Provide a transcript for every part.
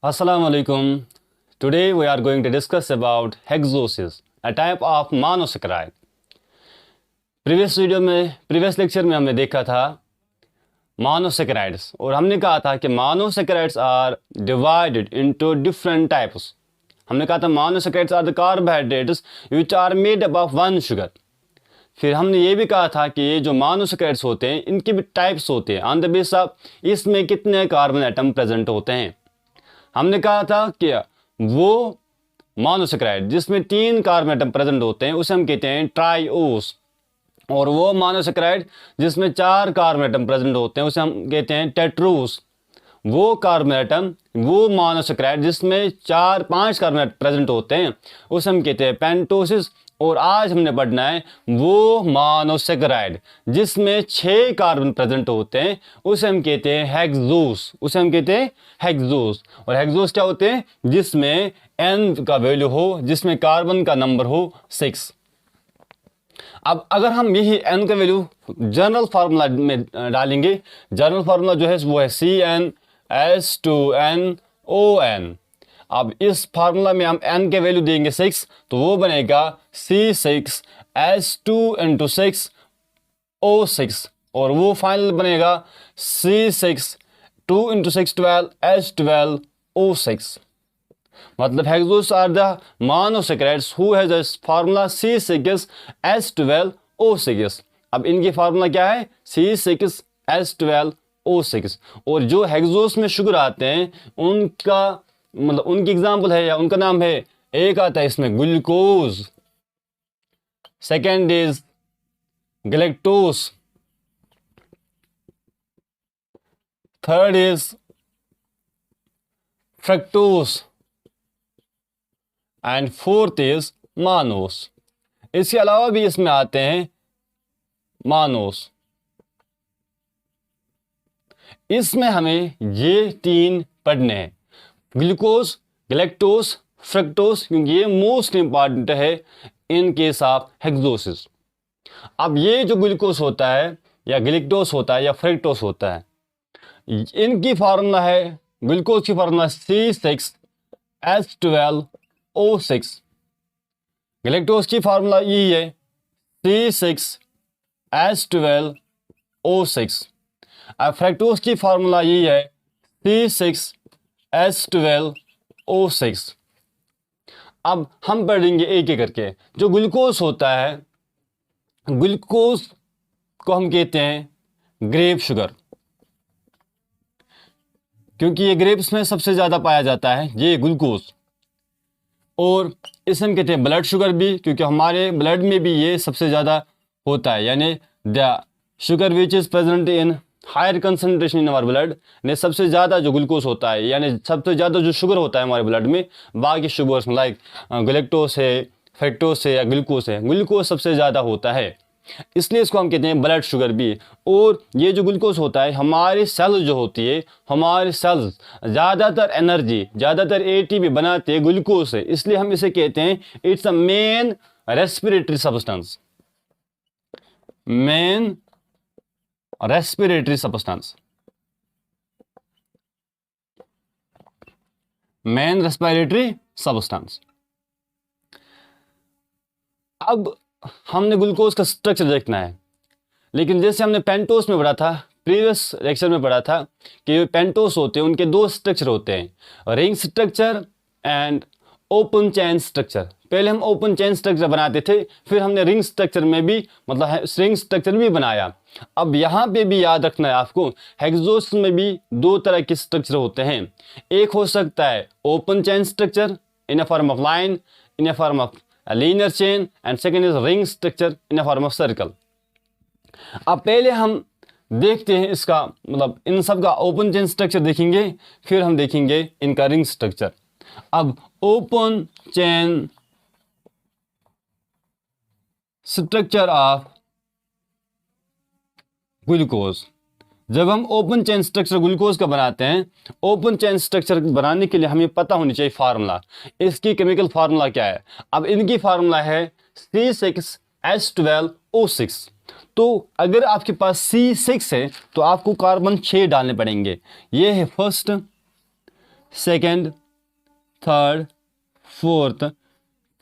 Assalamu alaikum. Today we are going to discuss about hexoses, a type of monosaccharide. Previous lecture में हमने देखा था monosaccharides और हमने कहा था कि monosaccharides are divided into different types. हमने कहा था monosaccharides are the carbohydrates which are made up of one sugar. फिर हमने ये भी कहा था कि ये जो मोनोसैकेराइड्स होते हैं इनके भी टाइप्स होते हैं ऑन द बेस ऑफ इसमें कितने कार्बन एटम प्रेजेंट होते हैं. हमने कहा था कि वो मोनोसैकेराइड जिसमें 3 कार्बन एटम प्रेजेंट होते हैं उसे हम कहते हैं ट्राइओस, और वो मोनोसैकेराइड जिसमें 4 कार्बन एटम प्रेजेंट होते हैं उसे हम कहते हैं टेट्रोस. वो कार्बन एटम वो मोनोसैकेराइड जिसमें 4-5 कार्बन एटम प्रेजेंट होते हैं उसे हम कहते हैं पेंटोसिस. और आज हमने पढ़ना है वो मोनोसैकेराइड जिसमें 6 कार्बन प्रेजेंट होते हैं उसे हम कहते हैं हेक्सोस. उसे हम कहते हैं हेक्सोस. और हेक्सोस क्या होते हैं? जिसमें n का वैल्यू हो, जिसमें कार्बन का नंबर हो 6. अब अगर हम यही n का वैल्यू जनरल फार्मूला में डालेंगे, जनरल फार्मूला जो है वो है CnH2nOn. अब इस फार्मूला में हम n के वैल्यू देंगे 6 तो वो बनेगा C6H2 × 6O6, और वो फाइनल बनेगा C6 2 × 6 12 H12O6. मतलब hexoses are the monosaccharides who has the formula C6H12O6. अब इनकी फार्मूला क्या है? C6H12O6. और जो हेक्सोस में शुगर आते हैं उनका मतलब उनकी एग्जाम्पल है या उनका नाम है, एक आता है इसमें glucose, second is galactose, third is fructose and fourth is Manos. इसके अलावा भी इसमें आते हैं मानोस. इसमें हमें ये 3 पढ़ने हैं, ग्लूकोज, गैलेक्टोस, फ्रक्टोस, क्योंकि ये मोस्ट इंपॉर्टेंट है इन केस ऑफ हेक्सोसिस. अब ये जो ग्लूकोज होता है या गैलेक्टोस होता है या फ्रक्टोस होता है, इनकी फार्मूला है, ग्लूकोज की फार्मूला C6H12O6, गैलेक्टोस की फार्मूला यही है C6H12O6, और फ्रक्टोस की फार्मूला यही है C6H12O6. अब हम पढ़ेंगे एक एक करके. जो ग्लूकोज होता है, ग्लूकोज को हम कहते हैं ग्रेप शुगर, क्योंकि ये ग्रेप्स में सबसे ज़्यादा पाया जाता है ये ग्लूकोज. और इसे हम कहते हैं ब्लड शुगर भी, क्योंकि हमारे ब्लड में भी ये सबसे ज़्यादा होता है, यानी the sugar which is present in higher concentration in our blood ने सबसे ज़्यादा जो ग्लूकोज होता है, यानी सबसे ज़्यादा जो शुगर होता है हमारे ब्लड में, बाकी शुगर्स में लाइक गैलेक्टोस है, फ्रक्टोस है या ग्लूकोज है, ग्लूकोज सबसे ज़्यादा होता है, इसलिए इसको हम कहते हैं ब्लड शुगर भी. और ये जो ग्लूकोज होता है हमारी सेल्स जो होती है, हमारी सेल्स ज़्यादातर एनर्जी, ज़्यादातर ATP बनाते हैं ग्लूकोज से, इसलिए हम इसे कहते हैं it's a main respiratory substance, main respiratory substance, main respiratory substance. अब हमने ग्लूकोज का स्ट्रक्चर देखना है, लेकिन जैसे हमने पेंटोस में पढ़ा था, प्रीवियस लेक्चर में पढ़ा था कि पेंटोस होते हैं उनके 2 स्ट्रक्चर होते हैं, ring structure and open chain structure. पहले हम ओपन चेन स्ट्रक्चर बनाते थे, फिर हमने रिंग स्ट्रक्चर में भी मतलब रिंग स्ट्रक्चर भी बनाया. अब यहाँ पे भी याद रखना है आपको, हेक्सोस में भी 2 तरह के स्ट्रक्चर होते हैं. एक हो सकता है open chain structure in a form of line, in a form of linear chain, and second is ring structure in a form of circle. अब पहले हम देखते हैं इसका मतलब इन सब का ओपन चेन स्ट्रक्चर देखेंगे, फिर हम देखेंगे इनका रिंग स्ट्रक्चर. अब open chain structure of glucose. जब हम ओपन चेन स्ट्रक्चर ग्लूकोज का बनाते हैं, ओपन चेन स्ट्रक्चर बनाने के लिए हमें पता होनी चाहिए फार्मूला, इसकी केमिकल फार्मूला क्या है. अब इनकी फार्मूला है C6H12O6. तो अगर आपके पास C6 है तो आपको कार्बन 6 डालने पड़ेंगे. ये है first, second, third, fourth,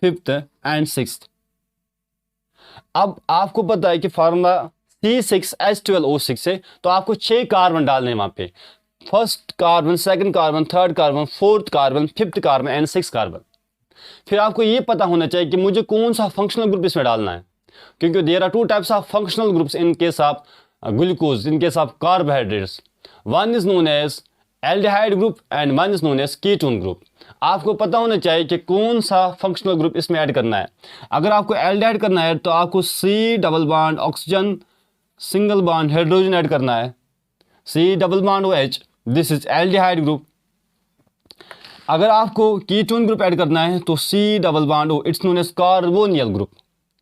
fifth and sixth. अब आपको पता है कि फार्मूला C6H12O6 है, तो आपको 6 कार्बन डालने हैं वहां पे। First carbon, second carbon, third carbon, fourth carbon, fifth carbon and six carbon. फिर आपको ये पता होना चाहिए कि मुझे कौन सा फंक्शनल ग्रुप इसमें डालना है, क्योंकि there are 2 types of functional groups in case of glucose, in case of carbohydrates. One is known as aldehyde group and one is known as ketone group. आपको पता होना चाहिए कि कौन सा फंक्शनल ग्रुप इसमें ऐड करना है। अगर आपको एल्डिहाइड करना है तो आपको C double bond oxygen single bond hydrogen add करना है, C double bond OH, this is aldehyde group. अगर आपको कीटोन ग्रुप ऐड करना है तो C double bond O, it's known as carbonyl group,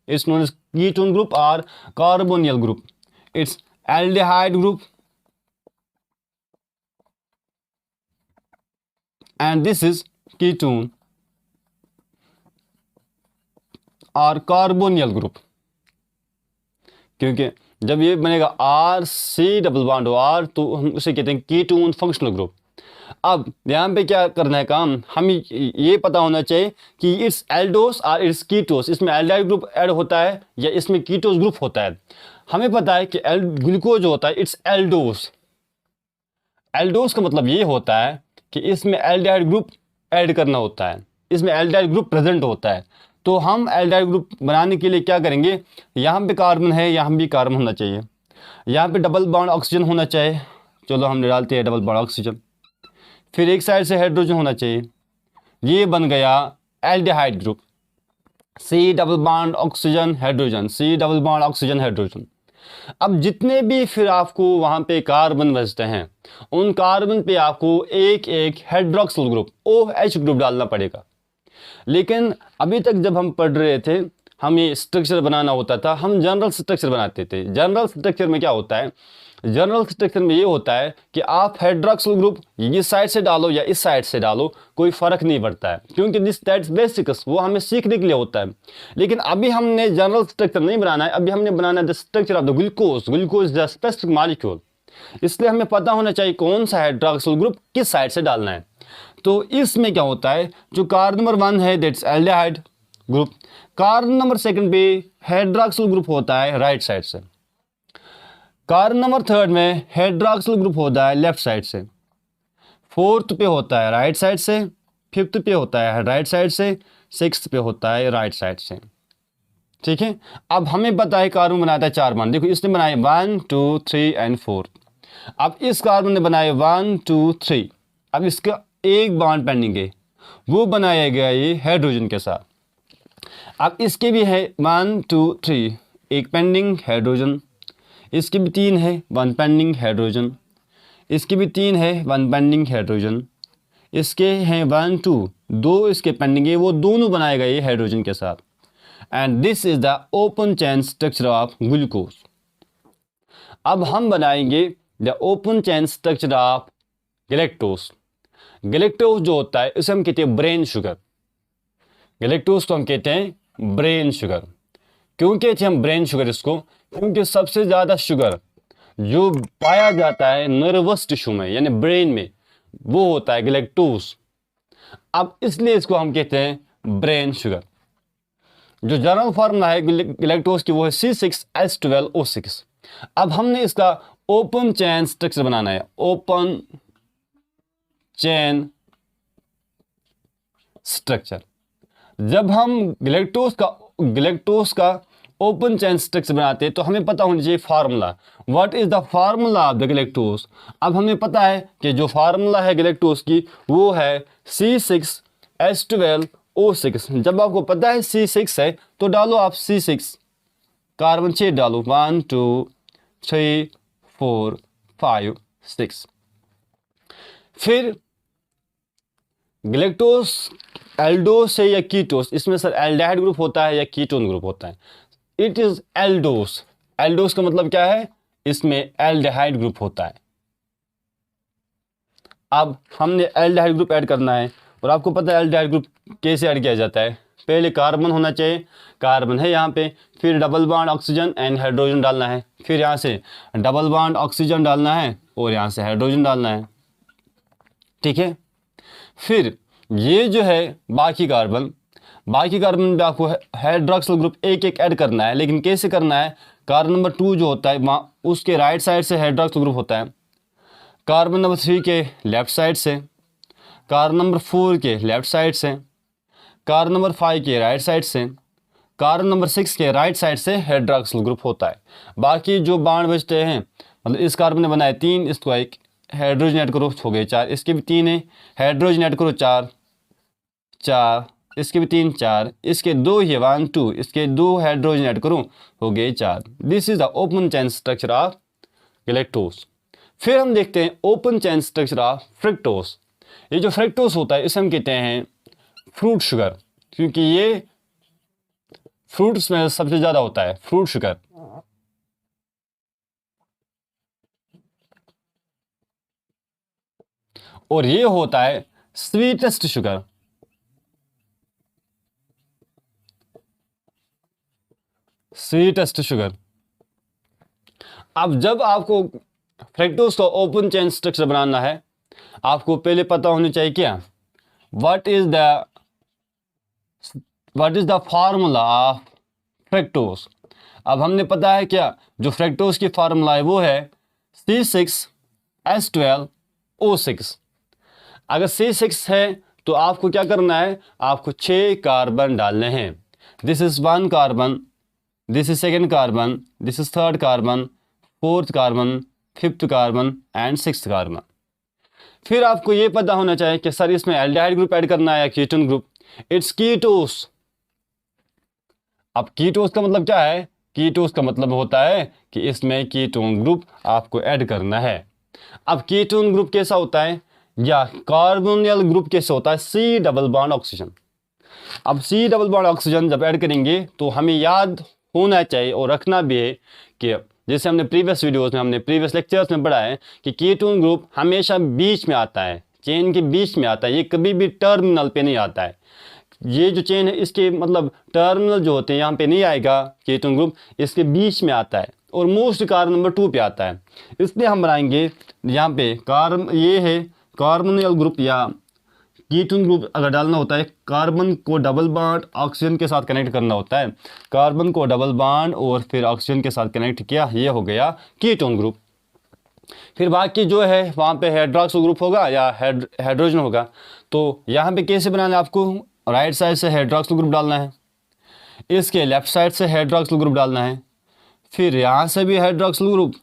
it's known as ketone group और carbonyl group, it's aldehyde group and this is ketone और carbonyl group. क्योंकि जब ये बनेगा RC डबल बॉन्ड R तो हम उसे कहते हैं कीटोन फंक्शनल ग्रुप। अब यहाँ पे क्या करना है काम, हमें ये पता होना चाहिए कि इट्स एल्डोस और इट्स कीटोस, इसमें एल्डिहाइड ग्रुप ऐड होता है या इसमें कीटोस ग्रुप होता है। हमें पता है कि ग्लूकोज होता है इट्स एल्डोस। एल्डोस का मतलब ये होता है कि इसमें एल्डिहाइड ग्रुप ऐड करना होता है, इसमें एल्डिहाइड ग्रुप प्रेजेंट होता है। तो हम एल्डिहाइड ग्रुप बनाने के लिए क्या करेंगे, यहाँ पे कार्बन है, यहाँ भी कार्बन होना चाहिए, यहाँ पे डबल बॉन्ड ऑक्सीजन होना चाहिए, चलो हम डालते हैं डबल बॉन्ड ऑक्सीजन, फिर एक साइड से हाइड्रोजन होना चाहिए, ये बन गया aldehyde group. C double bond oxygen hydrogen, C double bond oxygen hydrogen. अब जितने भी फिर आपको वहाँ पे कार्बन बचते हैं, उन कार्बन पे आपको एक एक हाइड्रोक्सिल ग्रुप OH ग्रुप डालना पड़ेगा। लेकिन अभी तक जब हम पढ़ रहे थे, हमें स्ट्रक्चर बनाना होता था, हम जनरल स्ट्रक्चर बनाते थे। जनरल स्ट्रक्चर में क्या होता है, जनरल स्ट्रक्चर में ये होता है कि आप हाइड्रोक्सिल ग्रुप इस साइड से डालो या इस साइड से डालो, कोई फ़र्क नहीं पड़ता है, क्योंकि दिस दैट्स बेसिक्स, वो हमें सीखने के लिए होता है। लेकिन अभी हमने जनरल स्ट्रक्चर नहीं बनाना है, अभी हमने बनाना है the structure of the glucose. Glucose the specific molecule, इसलिए हमें पता होना चाहिए कौन सा हाइड्रोक्सिल ग्रुप किस साइड से डालना है। तो इसमें क्या होता है, जो कार्बन नंबर 1 है that's aldehyde group, carbon number 2 पे हाइड्रोक्सिल ग्रुप होता है राइट साइड से, कार्बन नंबर 3 में हाइड्रोक्सिल ग्रुप होता है लेफ्ट साइड से, 4th पे होता है राइट साइड से, 5th पे होता है राइट साइड से, 6th पे होता है राइट साइड से। ठीक है, अब हमें पता है कार्बन बनाता है 4 बॉन्ड, देखो इसने बनाए 1 2 3 एंड 4। अब इस कार्बन ने बनाए 1 2 3, अब इसका एक बॉन्ड पेंडिंग है, वो बनाया गया ये हाइड्रोजन के साथ। अब इसके भी है 1 2 3, एक पेंडिंग हाइड्रोजन, इसके भी 3 है, 1 पेंडिंग हाइड्रोजन, इसके भी 3 है, 1 पेंडिंग हाइड्रोजन, इसके हैं 1 2, 2 इसके पेंडिंग है, वो दोनों बनाए गए हाइड्रोजन के साथ। And this is the open chain structure of glucose. अब हम बनाएंगे the open chain structure of galactose. Galactose जो होता है उसे हम कहते हैं ब्रेन शुगर। गैलेक्टोज को हम कहते हैं ब्रेन शुगर। क्यों कहते हैं हम ब्रेन शुगर इसको, क्योंकि सबसे ज़्यादा शुगर जो पाया जाता है नर्वस टिश्यू में यानी ब्रेन में, वो होता है गैलेक्टोज। अब इसलिए इसको हम कहते हैं ब्रेन शुगर। जो जनरल फार्मूला है गैलेक्टोज की वो है C6H12O6। अब हमने इसका ओपन चेन स्ट्रक्चर बनाना है, ओपन चेन स्ट्रक्चर। जब हम गैलेक्टोज का ओपन चेन स्ट्रक्चर बनाते हैं तो हमें पता होना चाहिए formula, what is the formula of the galactose. अब हमें पता है कि जो फार्मूला है गैलेक्टोज की वो है C6H12O6। जब आपको पता है C6 है तो डालो आप C6, कार्बन 6 डालो, 1 2 3 4 5 6। फिर गैलेक्टोज एल्डोस है या कीटोस, इसमें सर एल्डिहाइड ग्रुप होता है या कीटोन ग्रुप होता है। It is Eldhose. एल्डोस का मतलब क्या है, इसमें एल्डिहाइड ग्रुप होता है। अब हमने एल्डिहाइड ग्रुप ऐड करना है और आपको पता है एल्डिहाइड ग्रुप कैसे ऐड किया जाता है। पहले कार्बन होना चाहिए, कार्बन है यहाँ पे, फिर double bond oxygen and hydrogen डालना है, फिर यहाँ से डबल बॉन्ड ऑक्सीजन डालना है और यहाँ से हाइड्रोजन डालना है। ठीक है, फिर ये जो है बाकी कार्बन पे आपको हाइड्रॉक्सिल ग्रुप एक एक ऐड करना है, लेकिन कैसे करना है? कार्बन नंबर 2 जो होता है वहाँ उसके राइट साइड से हाइड्रॉक्सिल ग्रुप होता है, कार्बन नंबर 3 के लेफ्ट साइड से, कार्बन नंबर 4 के लेफ्ट साइड से, कार्बन नंबर 5 के राइट साइड से, कार्बन नंबर 6 के राइट साइड से हाइड्रॉक्सिल ग्रुप होता है। बाकी जो बाण बचते हैं, मतलब इस कार्बन ने बनाए 3, इसको एक हाइड्रोजन ऐड करो हो गए 4, इसके भी 3 है, हाइड्रोजन ऐड करो 4, इसके भी 3 4, इसके 2 ही 1 2, इसके 2 हाइड्रोजन ऐड करो हो गए 4। This is the open chain structure of galactose. फिर हम देखते हैं open chain structure of fructose. ये जो फ्रक्टोज होता है इसे हम कहते हैं फ्रूट शुगर, क्योंकि ये फ्रूट्स में सबसे ज्यादा होता है फ्रूट शुगर। और ये होता है स्वीटेस्ट शुगर। Sweetest sugar. अब जब आपको फ्रक्टोज का ओपन चेन स्ट्रक्चर बनाना है, आपको पहले पता होनी चाहिए क्या, what is the formula of fructose. अब हमने पता है क्या, जो फ्रक्टोज की फार्मूला है वो है C6H12O6। अगर C6 है तो आपको क्या करना है, आपको 6 कार्बन डालने हैं। This is 1 carbon, this is 2nd carbon, this is 3rd carbon, 4th carbon, 5th carbon and 6th carbon. फिर आपको ये पता होना चाहिए कि सर इसमें एल्डिहाइड ग्रुप ऐड करना है या कीटोन ग्रुप। It's ketose. अब कीटोस का मतलब क्या है? कीटोस का मतलब होता है कि इसमें कीटोन ग्रुप आपको ऐड करना है। अब कीटोन ग्रुप कैसा होता है या कार्बोनिल ग्रुप कैसे होता है? C double bond oxygen. अब C डबल बॉन्ड ऑक्सीजन जब ऐड करेंगे तो हमें याद होना चाहिए और रखना भी है कि जैसे हमने प्रीवियस वीडियोस में, हमने प्रीवियस लेक्चर्स में पढ़ा है कि कीटोन ग्रुप हमेशा बीच में आता है, चेन के बीच में आता है, ये कभी भी टर्मिनल पे नहीं आता है। ये जो चेन है इसके मतलब टर्मिनल जो होते हैं यहाँ पे नहीं आएगा कीटोन ग्रुप, इसके बीच में आता है और मोस्ट कार्बन नंबर 2 पे आता है। इसलिए हम बनाएंगे यहाँ पे ये है कार्बोनिल ग्रुप या कीटोन ग्रुप अगर डालना होता है, कार्बन को डबल बॉन्ड ऑक्सीजन के साथ कनेक्ट करना होता है। कार्बन को डबल बॉन्ड और फिर ऑक्सीजन के साथ कनेक्ट किया, ये हो गया कीटोन ग्रुप। फिर बाकी जो है वहाँ पे हाइड्रॉक्सिल ग्रुप होगा या हाइड्रोजन होगा। तो यहाँ पे कैसे बनाना है, आपको राइट साइड से हाइड्रॉक्सिल ग्रुप डालना है, इसके लेफ्ट साइड से हाइड्रॉक्सिल ग्रुप डालना है, फिर यहाँ से भी हाइड्रॉक्सिल ग्रुप,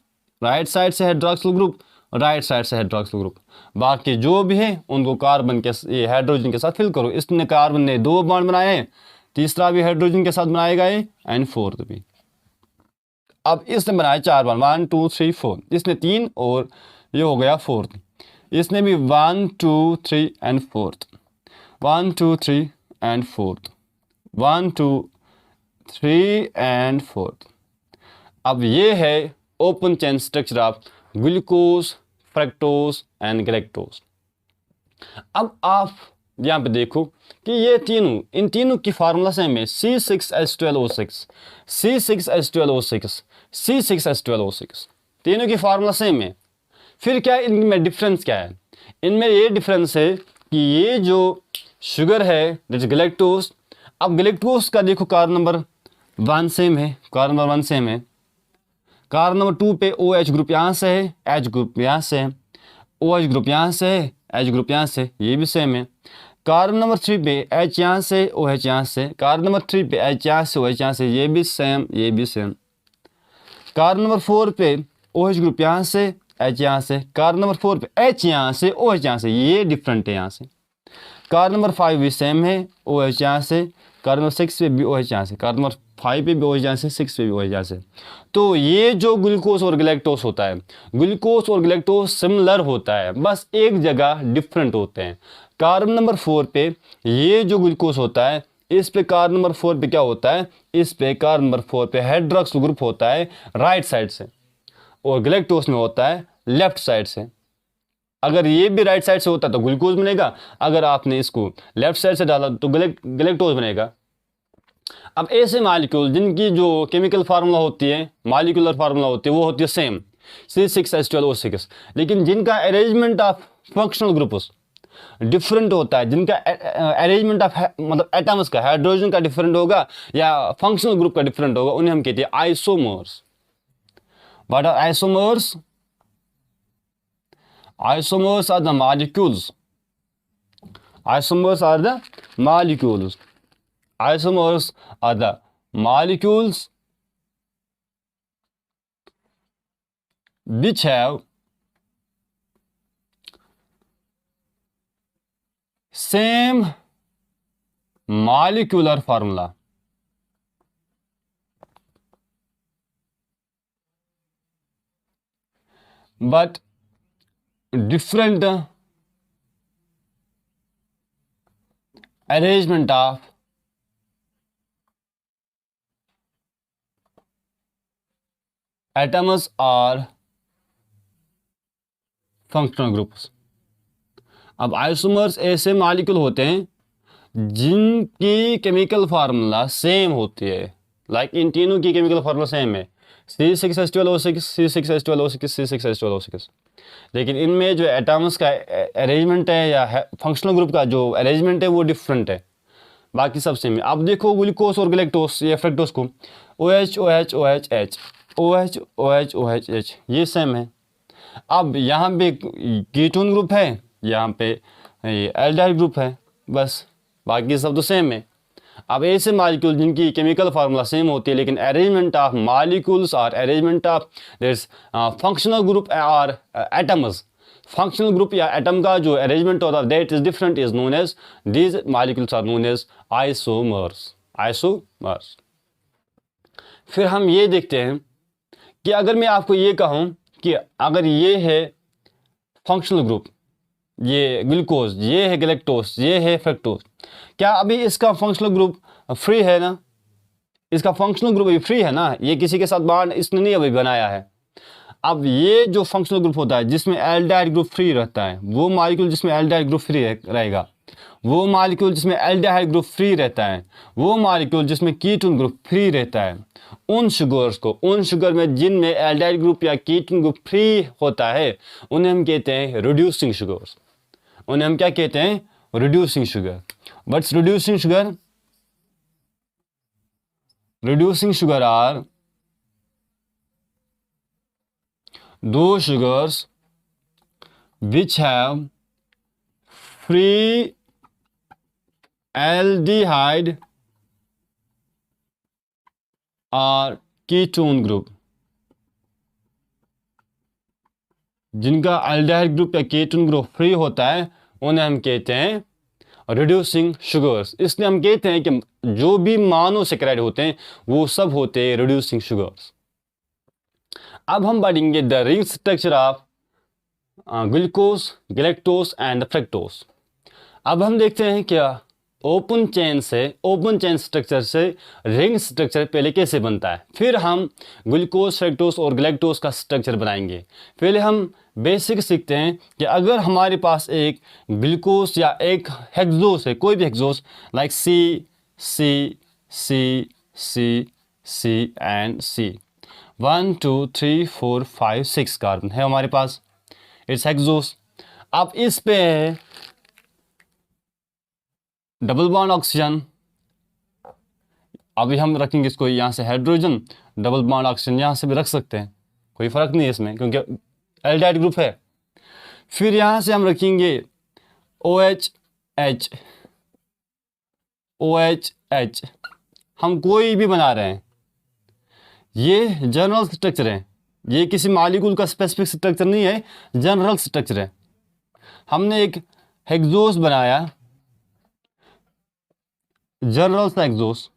राइट साइड से हाइड्रॉक्सिल ग्रुप, राइट साइड से हाइड्रॉक्सिल ग्रुप। बाकी जो भी है उनको कार्बन के ये हाइड्रोजन के साथ फिल करो। इसने कार्बन ने 2 बॉन्ड बनाए हैं, तीसरा भी हाइड्रोजन के साथ बनाएगा ये एंड 4th भी। अब इसने बनाए 4 बॉन्ड, 1 2 3 4, इसने 3 और ये हो गया 4th। इसने भी 1 2 3 and 4th, 1 2 3 and 4th, 1 2 3 and 4th। अब ये है open chain structure of glucose, fructose and galactose. अब आप यहाँ पे देखो कि ये तीनों, इन तीनों की फार्मूला सेम है, C6H12O6, C6H12O6, C6H12O6, तीनों की फार्मूला सेम है। फिर क्या इनमें डिफरेंस क्या है? इनमें ये डिफरेंस है कि ये जो शुगर है दैट इज गैलेक्टोज। अब गैलेक्टोज का देखो कार्बन नंबर 1 सेम है, कार्बन नंबर 1 सेम है। कार्बन नंबर 2 पे OH ग्रुप यहाँ से है, H ग्रुप यहाँ से है, OH ग्रुप यहाँ से है, H ग्रुप यहाँ से, ये भी सेम है। कार्बन नंबर 3 पे H यहाँ से, OH यहाँ से, कार्बन नंबर 3 पे H यहाँ से, OH यहाँ से, ये भी सेम, ये भी सेम। कार्बन नंबर 4 पे OH ग्रुप यहाँ से, H यहाँ से, कार्बन नंबर 4 पे H यहाँ से, OH यहाँ से, ये डिफरेंट है यहाँ से। कार्बन नंबर 5 भी सेम है, OH यहाँ से, कार्बन नंबर 6 पे भी OH यहाँ से, कार्बन नंबर 5 पे भी OH यहाँ से, 6 पे भी OH यहाँ से। तो ये जो ग्लूकोज और गैलेक्टोज होता है, ग्लूकोज और गैलेक्टोज सिमिलर होता है, बस एक जगह डिफरेंट होते हैं। कार्बन नंबर 4 पे ये जो ग्लूकोज होता है, इस पे कार्बन नंबर 4 पे क्या होता है, इस पे कार्बन नंबर 4 पे हाइड्रॉक्सिल ग्रुप होता है राइट साइड से, और गैलेक्टोज में होता है लेफ्ट साइड से। अगर ये भी राइट साइड से होता तो ग्लूकोज बनेगा, अगर आपने इसको लेफ्ट साइड से डाला तो गैलेक्टोज बनेगा। अब ऐसे मालिक्यूल जिनकी जो केमिकल फार्मूला होती है, मालिकुलर फार्मूला होती है, वो होती है सेम, C6H12O6, लेकिन जिनका arrangement of functional groups different होता है, जिनका अरेंजमेंट ऑफ मतलब एटम्स का, हाइड्रोजन का डिफरेंट होगा या फंक्शनल ग्रुप का डिफरेंट होगा, उन्हें हम कहते हैं isomers. What are isomers? Isomers are the molecules. Isomers are the molecules. Isomers are the molecules which have same molecular formula. But different arrangement of atoms or functional groups. अब isomers ऐसे molecule होते हैं जिनकी chemical formula same होती है, like in तीनों की chemical formula same है, C6H12O6, C6H12O6, C6H12O6। लेकिन इनमें जो एटम्स का अरेंजमेंट है या फंक्शनल ग्रुप का जो अरेंजमेंट है वो डिफरेंट है, बाकी सब सेम है। अब देखो ग्लूकोज और गैलेक्टोज या फ्रक्टोज को, OH OH OH H, OH OH OH H, ये सेम है। अब यहाँ पे कीटोन ग्रुप है, यहाँ पे एल्डिहाइड ग्रुप है, बस बाकी सब तो सेम है। अब ऐसे मॉलिक्यूल जिनकी केमिकल फार्मूला सेम होती है लेकिन अरेंजमेंट ऑफ मॉलिक्यूल्स और arrangement of this functional group और एटम्स, फंक्शनल ग्रुप या एटम का जो अरेंजमेंट होता है that is different, is known as, these molecules are known as isomers. Isomers. फिर हम ये देखते हैं कि अगर मैं आपको ये कहूँ कि अगर ये है फंक्शनल ग्रुप, ये ग्लूकोज, ये है गैलेक्टोज, ये है फ्रक्टोज, क्या अभी इसका फंक्शनल ग्रुप फ्री है ना? इसका फंक्शनल ग्रुप अभी फ्री है ना, ये किसी के साथ बॉन्ड इसने नहीं अभी बनाया है। अब ये जो फंक्शनल ग्रुप होता है जिसमें एल्डिहाइड ग्रुप फ्री रहता है, वो मॉलिक्यूल जिसमें एल्डिहाइड ग्रुप फ्री रहेगा, वो मॉलिक्यूल जिसमें एल्डिहाइड ग्रुप फ्री रहता है, वो मॉलिक्यूल जिसमें कीटोन ग्रुप फ्री रहता है, उन शुगर्स को, उन शुगर में जिनमें एल्डिहाइड ग्रुप या कीटोन ग्रुप फ्री होता है, उन्हें हम कहते हैं रिड्यूसिंग शुगर्स। उन्हें हम क्या कहते हैं? Reducing sugar. What's reducing sugar? Reducing sugar are those sugars which have free aldehyde or ketone group, जिनका एल्डिहाइड ग्रुप या कीटोन ग्रुप फ्री होता है उन्हें हम कहते हैं रिड्यूसिंग शुगर्स। इसलिए हम कहते हैं कि जो भी मोनोसैकेराइड होते हैं वो सब होते हैं रिड्यूसिंग शुगर्स। अब हम पढ़ेंगे the ring structure of glucose, galactose and fructose. अब हम देखते हैं क्या ओपन चेन स्ट्रक्चर से रिंग स्ट्रक्चर पहले कैसे बनता है, फिर हम ग्लूकोज, फ्रक्टोज और गैलेक्टोज का स्ट्रक्चर बनाएंगे। पहले हम बेसिक सीखते हैं कि अगर हमारे पास एक ग्लूकोज या एक हेक्सोस है, कोई भी hexose like C C C C C and C, 1 2 3 4 5 6 carbon है हमारे पास, इट्स हेक्सोस। अब इस पे है डबल बॉन्ड ऑक्सीजन, अभी हम रखेंगे इसको यहाँ से हाइड्रोजन, डबल बॉन्ड ऑक्सीजन यहाँ से भी रख सकते हैं, कोई फ़र्क नहीं है इसमें क्योंकि एल्डिहाइड ग्रुप है। फिर यहाँ से हम रखेंगे OH H, OH H, हम कोई भी बना रहे हैं, ये जनरल स्ट्रक्चर है, ये किसी मॉलिक्यूल का स्पेसिफिक स्ट्रक्चर नहीं है, जनरल स्ट्रक्चर है। हमने एक हेक्सोस बनाया, जनरल सा हेक्सोस।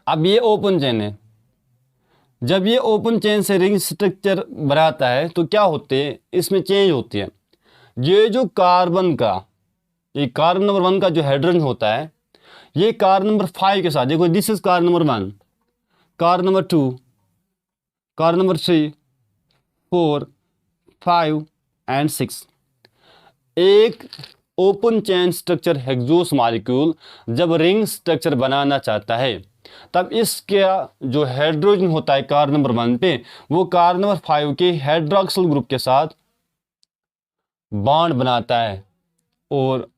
अब ये ओपन चेन है, जब ये ओपन चेन से रिंग स्ट्रक्चर बनाता है तो क्या होते हैं, इसमें चेंज होती है। ये जो कार्बन का, ये कार्बन नंबर 1 का जो हाइड्रोजन होता है, ये कार्बन नंबर 5 के साथ, देखो this is carbon number 1, carbon number 2, carbon number 3, 4, 5 and 6। एक open chain structure hexose molecule जब रिंग स्ट्रक्चर बनाना चाहता है तब इसका जो हाइड्रोजन होता है कार्बन नंबर 1 पे, वो कार्बन नंबर 5 के हाइड्रोक्सिल ग्रुप के साथ बॉन्ड बनाता है। और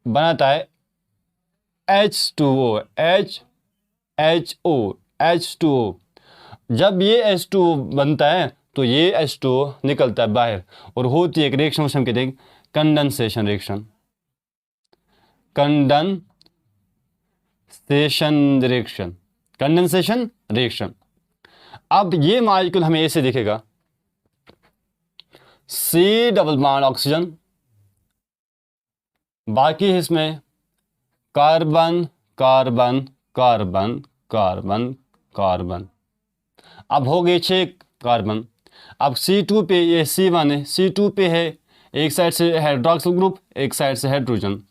बनाता है H2O, H2O। जब ये H2O बनता है तो ये H2O निकलता है बाहर और होती है एक रिएक्शन, उसे हम कहते हैं कंडेंसेशन रिएक्शन। Condensation reaction. अब ये मॉलिक्यूल हमें ऐसे दिखेगा, C डबल बॉन्ड ऑक्सीजन, बाकी है इसमें carbon carbon carbon carbon carbon. अब हो गए 6 कार्बन। अब C2 पे ये C1 है, C2 पे है एक साइड से हाइड्रोक्सिल ग्रुप, एक साइड से हाइड्रोजन,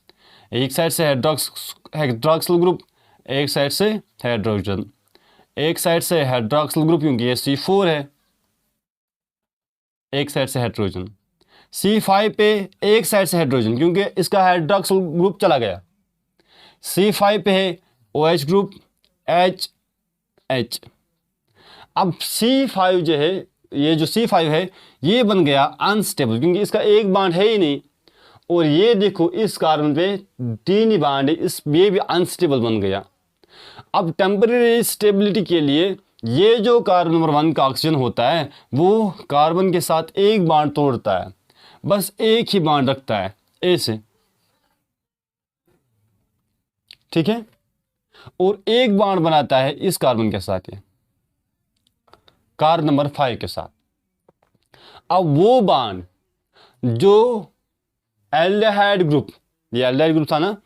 एक साइड से हाइड्रोक्सिल ग्रुप, एक साइड से हाइड्रोजन, एक साइड से हाइड्रोक्सिल ग्रुप क्योंकि ये C4 है, एक साइड से हाइड्रोजन। C5 पे एक साइड से हाइड्रोजन क्योंकि इसका हाइड्रोक्सिल ग्रुप चला गया। C5 पे है OH ग्रुप H। अब C5 जो है, ये जो C5 है ये बन गया अनस्टेबल क्योंकि इसका एक बांड है ही नहीं, और ये देखो इस कार्बन पे 3 ही बांड है, ये भी अनस्टेबल बन गया। अब टेम्परेरी स्टेबिलिटी के लिए ये जो कार्बन नंबर 1 का ऑक्सीजन होता है वो कार्बन के साथ एक बांड तोड़ता है, बस एक ही बांड रखता है ऐसे, ठीक है, और एक बांड बनाता है इस कार्बन के साथ, ये कार्बन नंबर 5 के साथ। अब वो बांड जो एल्डिहाइड ग्रुप, ये एल्डिहाइड ग्रुप था ना,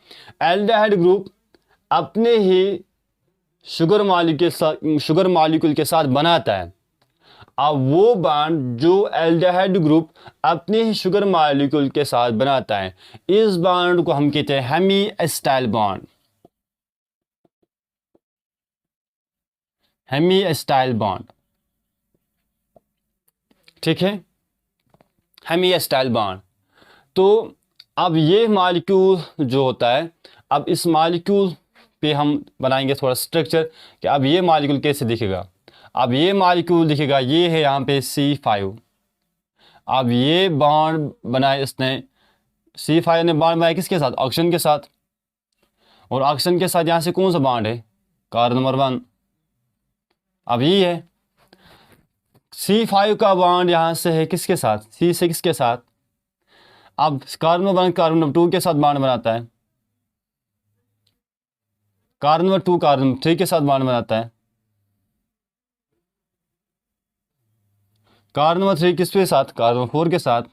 एल्डिहाइड ग्रुप अपने ही शुगर मॉलिक्यूल के साथ बनाता है। अब वो बांड जो एल्डिहाइड ग्रुप अपने ही शुगर मॉलिक्यूल के साथ बनाता है, इस बांड को हम कहते हैं hemiacetal bond. Hemiacetal bond, ठीक है, हेमी एस्टाइल बॉन्ड। तो अब ये मॉलिक्यूल जो होता है, अब इस मॉलिक्यूल पे हम बनाएंगे थोड़ा स्ट्रक्चर कि अब ये मॉलिक्यूल कैसे दिखेगा। अब ये मॉलिक्यूल दिखेगा, ये है यहाँ पे C5। अब ये बॉन्ड बनाए इसने, C5 ने बॉन्ड बनाया किसके साथ, ऑक्सीजन के साथ, और ऑक्सीजन के साथ यहाँ से कौन सा बॉन्ड है, कार्बन नंबर 1। अब ये है C5 का बॉन्ड यहाँ से है किसके साथ, C6 के साथ। अब कार्बन नंबर 1 कार्बन नंबर 2 के साथ बॉन्ड बनाता है, कार्बन नंबर 2 कार्बन नंबर 3 के साथ बॉन्ड बनाता है, कार्बन नंबर 3 किसके साथ, कार्बन नंबर 4 के साथ,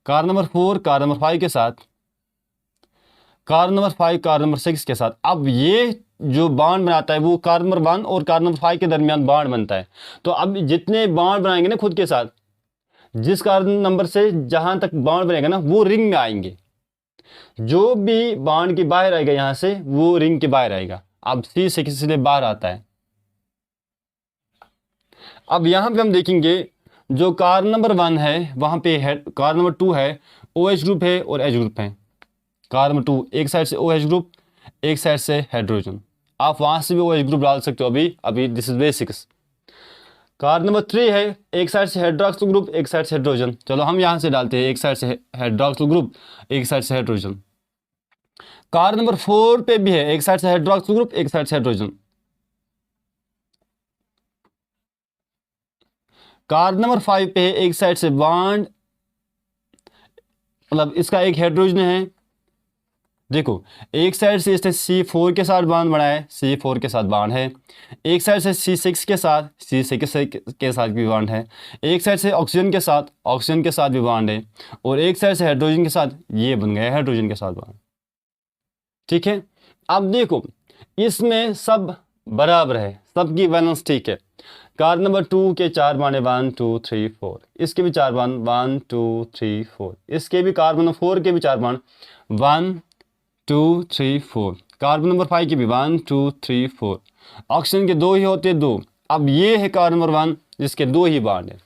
कार्बन नंबर 4 कार्बन नंबर 5 के साथ, कार्बन नंबर 5 कार्बन नंबर 6 के साथ। अब ये जो बॉन्ड बनाता है वो कार्बन नंबर 1 और कार्बन नंबर 5 के दरमियान बॉन्ड बनता है। तो अब जितने बॉन्ड बनाएंगे ना खुद के साथ, जिस कार्बन नंबर से जहां तक बॉन्ड बनेगा ना वो रिंग में आएंगे, जो भी बॉन्ड के बाहर आएगा यहाँ से वो रिंग के बाहर आएगा। अब C6 इसलिए बाहर आता है। अब यहाँ पे हम देखेंगे जो कार्बन नंबर 1 है वहाँ पे है, कार्बन नंबर 2 है, OH ग्रुप है और H ग्रुप है। कार्बन नंबर 2 एक साइड से OH ग्रुप, एक साइड से हाइड्रोजन, आप वहाँ से भी OH ग्रुप डाल सकते हो। अभी this is basics. Carbon number 3 है, एक साइड से हाइड्रोक्सिल ग्रुप, एक साइड से हाइड्रोजन। चलो हम यहाँ से डालते हैं, एक साइड से हाइड्रोक्सिल ग्रुप, एक साइड से हाइड्रोजन। कार्बन नंबर 4 पे भी है, एक साइड से हाइड्रोक्सिल ग्रुप, एक साइड से हाइड्रोजन। कार्बन नंबर 5 पे है, एक साइड से बॉन्ड, मतलब इसका एक हाइड्रोजन है। देखो एक साइड से इसने C4 के साथ बॉन्ड बनाया है, C4 के साथ बॉन्ड है। एक साइड से C6 के साथ, C6 के साथ भी बॉन्ड है। एक साइड से ऑक्सीजन के साथ भी बॉन्ड है, और एक साइड से हाइड्रोजन के साथ, ये बन गया हाइड्रोजन के साथ बॉन्ड, ठीक है। अब देखो इसमें सब बराबर है, सबकी बैलेंस ठीक है। कार्बन नंबर 2 के 4 बॉन्ड है, 1 2 3 4, इसके भी 4 बॉन्ड, 1 2 3 4, इसके भी कार्बन नंबर 4 के भी 4 बॉन्ड, 1 2 3 4, कार्बन नंबर 5 के भी 1 2 3 4। ऑक्सीजन के 2 ही होते, 2। अब ये है कार्बन नंबर 1 जिसके 2 ही बॉन्ड है।